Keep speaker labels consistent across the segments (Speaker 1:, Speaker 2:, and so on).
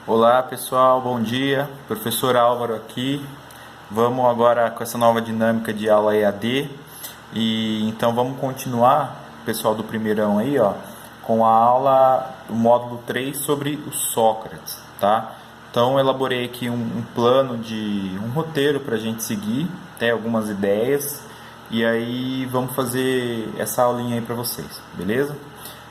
Speaker 1: Olá pessoal, bom dia. Professor Álvaro aqui. Vamos agora com essa nova dinâmica de aula EAD. E então vamos continuar, pessoal do primeirão aí, ó, com a aula do módulo 3 sobre o Sócrates, tá? Então elaborei aqui um plano um roteiro para a gente seguir, até algumas ideias. E aí vamos fazer essa aulinha aí para vocês, beleza?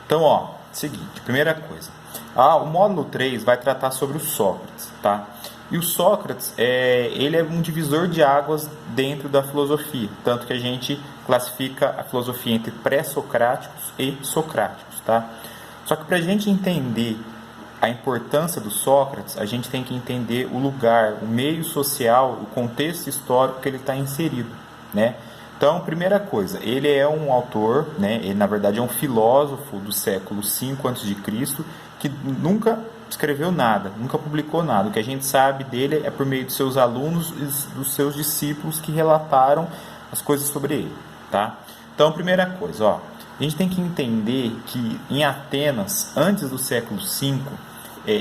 Speaker 1: Então, ó, seguinte, primeira coisa. O módulo 3 vai tratar sobre o Sócrates, tá? E o Sócrates, ele é um divisor de águas dentro da filosofia, tanto que a gente classifica a filosofia entre pré-socráticos e socráticos, tá? Só que para a gente entender a importância do Sócrates, a gente tem que entender o lugar, o meio social, o contexto histórico que ele está inserido, né? Então, primeira coisa, ele é um autor, né? Ele na verdade é um filósofo do século V a.C., que nunca escreveu nada, nunca publicou nada. O que a gente sabe dele é por meio de seus alunos e dos seus discípulos que relataram as coisas sobre ele, tá? Então, primeira coisa, ó, a gente tem que entender que em Atenas, antes do século V,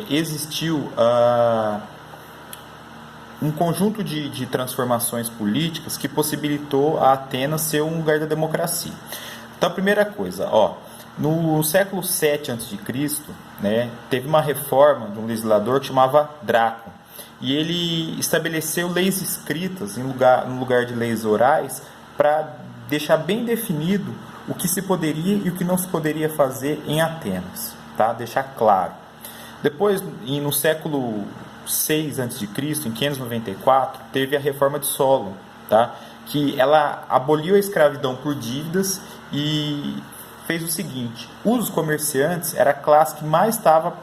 Speaker 1: existiu um conjunto de transformações políticas que possibilitou a Atenas ser um lugar da democracia. Então, a primeira coisa, ó, no século VII a.C., né, teve uma reforma de um legislador que chamava Drácon, e ele estabeleceu leis escritas no lugar de leis orais para deixar bem definido o que se poderia e o que não se poderia fazer em Atenas, tá? Deixar claro. Depois, no século 6 a.C., em 594, teve a reforma de Solon, tá? Que ela aboliu a escravidão por dívidas e fez o seguinte: os comerciantes era a classe que mais estava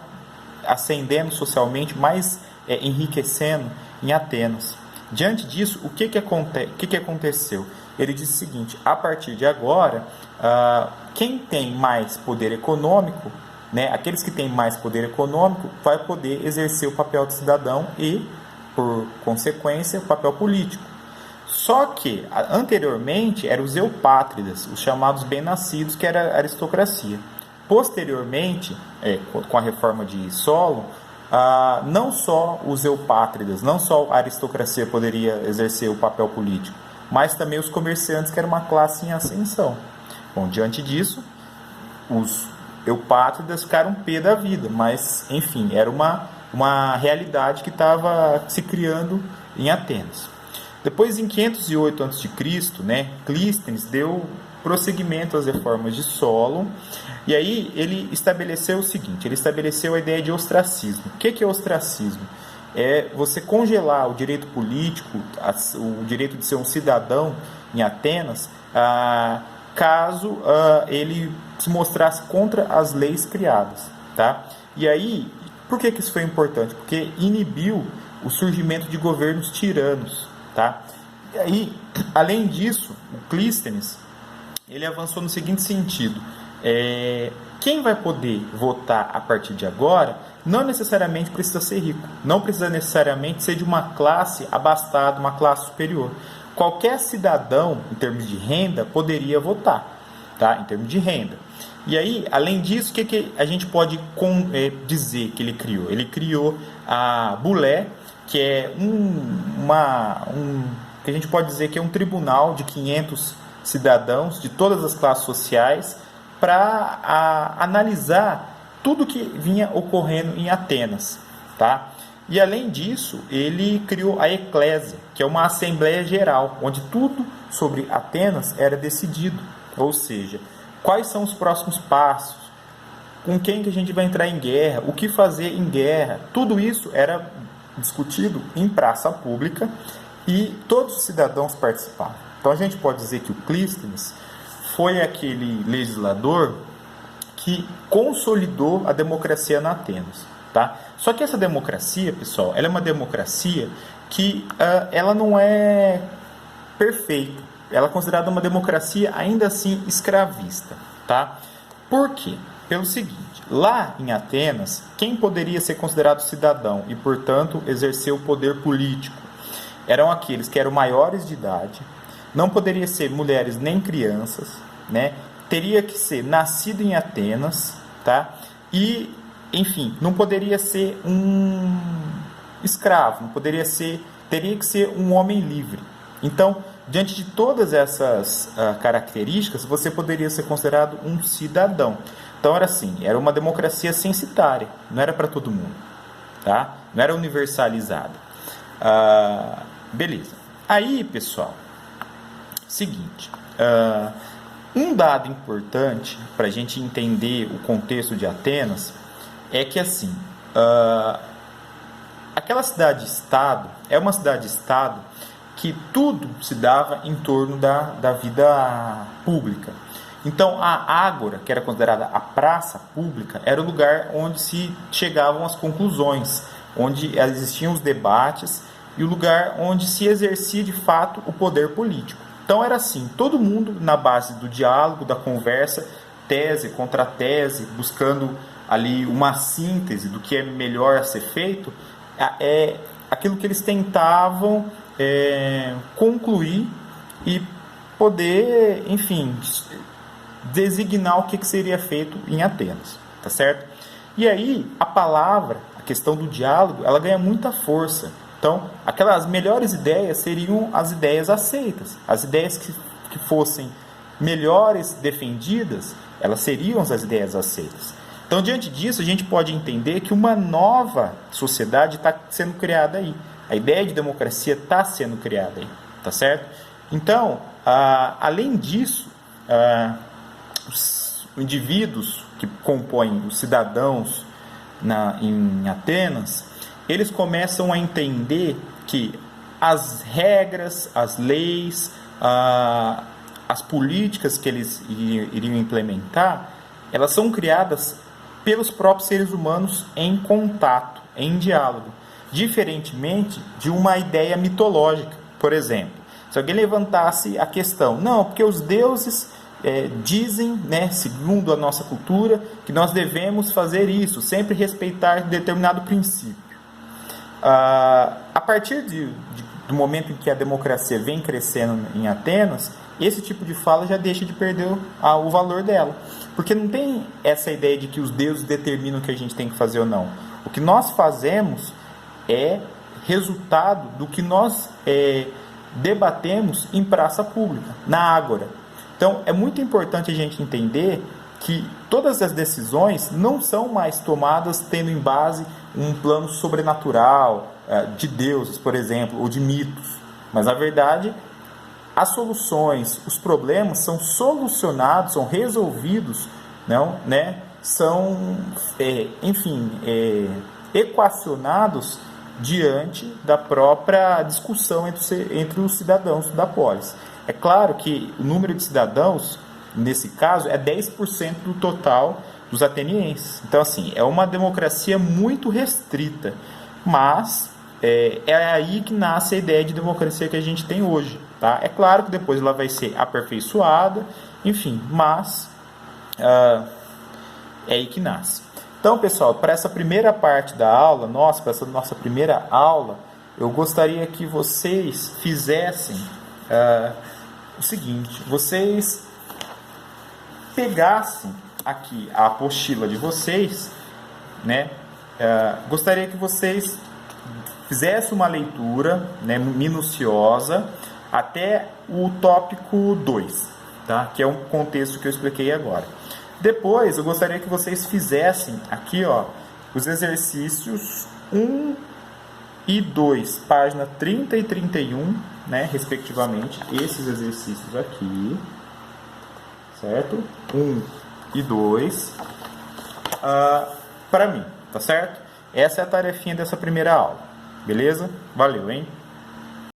Speaker 1: ascendendo socialmente, mais enriquecendo em Atenas. Diante disso, o que aconteceu? Ele disse o seguinte: a partir de agora, quem tem mais poder econômico, né, aqueles que têm mais poder econômico, vai poder exercer o papel de cidadão e, por consequência, o papel político. Só que, anteriormente, eram os eupátridas, os chamados bem-nascidos, que era a aristocracia. Posteriormente, com a reforma de Solon, não só os eupátridas, não só a aristocracia poderia exercer o papel político, mas também os comerciantes, que era uma classe em ascensão. Bom, diante disso, os eupátridas ficaram pé da vida, mas, enfim, era uma realidade que estava se criando em Atenas. Depois, em 508 a.C., né, Clístenes deu prosseguimento às reformas de Solon, e aí ele estabeleceu o seguinte: ele estabeleceu a ideia de ostracismo. O que é ostracismo? É você congelar o direito político, o direito de ser um cidadão em Atenas, caso ele se mostrasse contra as leis criadas, tá? E aí, por que isso foi importante? Porque inibiu o surgimento de governos tiranos, tá? E aí, além disso, o Clístenes, ele avançou no seguinte sentido: quem vai poder votar a partir de agora não necessariamente precisa ser rico, não precisa necessariamente ser de uma classe abastada, uma classe superior. Qualquer cidadão, em termos de renda, poderia votar, tá? Em termos de renda. E aí, além disso, o que a gente pode dizer que ele criou? Ele criou a Bulé, que é que a gente pode dizer que é um tribunal de 500 cidadãos de todas as classes sociais para analisar tudo que vinha ocorrendo em Atenas, tá? E além disso, ele criou a Eclésia, que é uma assembleia geral, onde tudo sobre Atenas era decidido. Ou seja, quais são os próximos passos, com quem que a gente vai entrar em guerra, o que fazer em guerra. Tudo isso era discutido em praça pública e todos os cidadãos participavam. Então a gente pode dizer que o Clístenes foi aquele legislador que consolidou a democracia na Atenas, tá? Só que essa democracia, pessoal, ela é uma democracia que ela não é perfeita. Ela é considerada uma democracia ainda assim escravista, tá? Por quê? Pelo seguinte: lá em Atenas, quem poderia ser considerado cidadão e, portanto, exercer o poder político eram aqueles que eram maiores de idade, não poderia ser mulheres nem crianças, né? Teria que ser nascido em Atenas, tá? E enfim, não poderia ser um escravo, não poderia ser, teria que ser um homem livre. Então, diante de todas essas características, você poderia ser considerado um cidadão. Então era assim, era uma democracia censitária, não era para todo mundo, tá? Não era universalizada. Beleza. Aí, pessoal, seguinte, um dado importante para a gente entender o contexto de Atenas é que assim, aquela cidade-estado é uma cidade-estado que tudo se dava em torno da vida pública. Então, a ágora, que era considerada a praça pública, era o lugar onde se chegavam as conclusões, onde existiam os debates e o lugar onde se exercia de fato o poder político. Então, era assim, todo mundo na base do diálogo, da conversa, tese contra tese, buscando ali uma síntese do que é melhor a ser feito, é aquilo que eles tentavam concluir e poder, enfim, designar o que seria feito em Atenas, tá certo? E aí, a palavra, a questão do diálogo, ela ganha muita força. Então, aquelas melhores ideias seriam as ideias aceitas. As ideias que fossem melhores defendidas, elas seriam as ideias aceitas. Então, diante disso, a gente pode entender que uma nova sociedade está sendo criada aí. A ideia de democracia está sendo criada aí, tá certo? Então, além disso, os indivíduos que compõem os cidadãos em Atenas, eles começam a entender que as regras, as leis, as políticas que eles iriam implementar, elas são criadas pelos próprios seres humanos em contato, em diálogo, diferentemente de uma ideia mitológica. Por exemplo, se alguém levantasse a questão, não, porque os deuses dizem, né, segundo a nossa cultura, que nós devemos fazer isso, sempre respeitar determinado princípio. A partir do momento em que a democracia vem crescendo em Atenas, esse tipo de fala já deixa de perder o valor dela. Porque não tem essa ideia de que os deuses determinam o que a gente tem que fazer ou não. O que nós fazemos é resultado do que nós debatemos em praça pública, na ágora. Então, é muito importante a gente entender que todas as decisões não são mais tomadas tendo em base um plano sobrenatural, de deuses, por exemplo, ou de mitos. Mas, na verdade, as soluções, os problemas são solucionados, são resolvidos, não, né? São, enfim, equacionados diante da própria discussão entre os cidadãos da polis. É claro que o número de cidadãos, nesse caso, é 10% do total dos atenienses. Então, assim, é uma democracia muito restrita, mas é aí que nasce a ideia de democracia que a gente tem hoje. Tá? É claro que depois ela vai ser aperfeiçoada, enfim, mas é aí que nasce. Então, pessoal, para essa primeira parte da aula, para essa nossa primeira aula, eu gostaria que vocês fizessem o seguinte, vocês pegassem aqui a apostila de vocês, né? Gostaria que vocês fizessem uma leitura, né, minuciosa até o tópico 2, tá? Que é um contexto que eu expliquei agora. Depois, eu gostaria que vocês fizessem aqui, ó, os exercícios 1 e 2, página 30 e 31, né, respectivamente, esses exercícios aqui, certo? 1 e 2, para mim, tá certo? Essa é a tarefinha dessa primeira aula, beleza? Valeu, hein?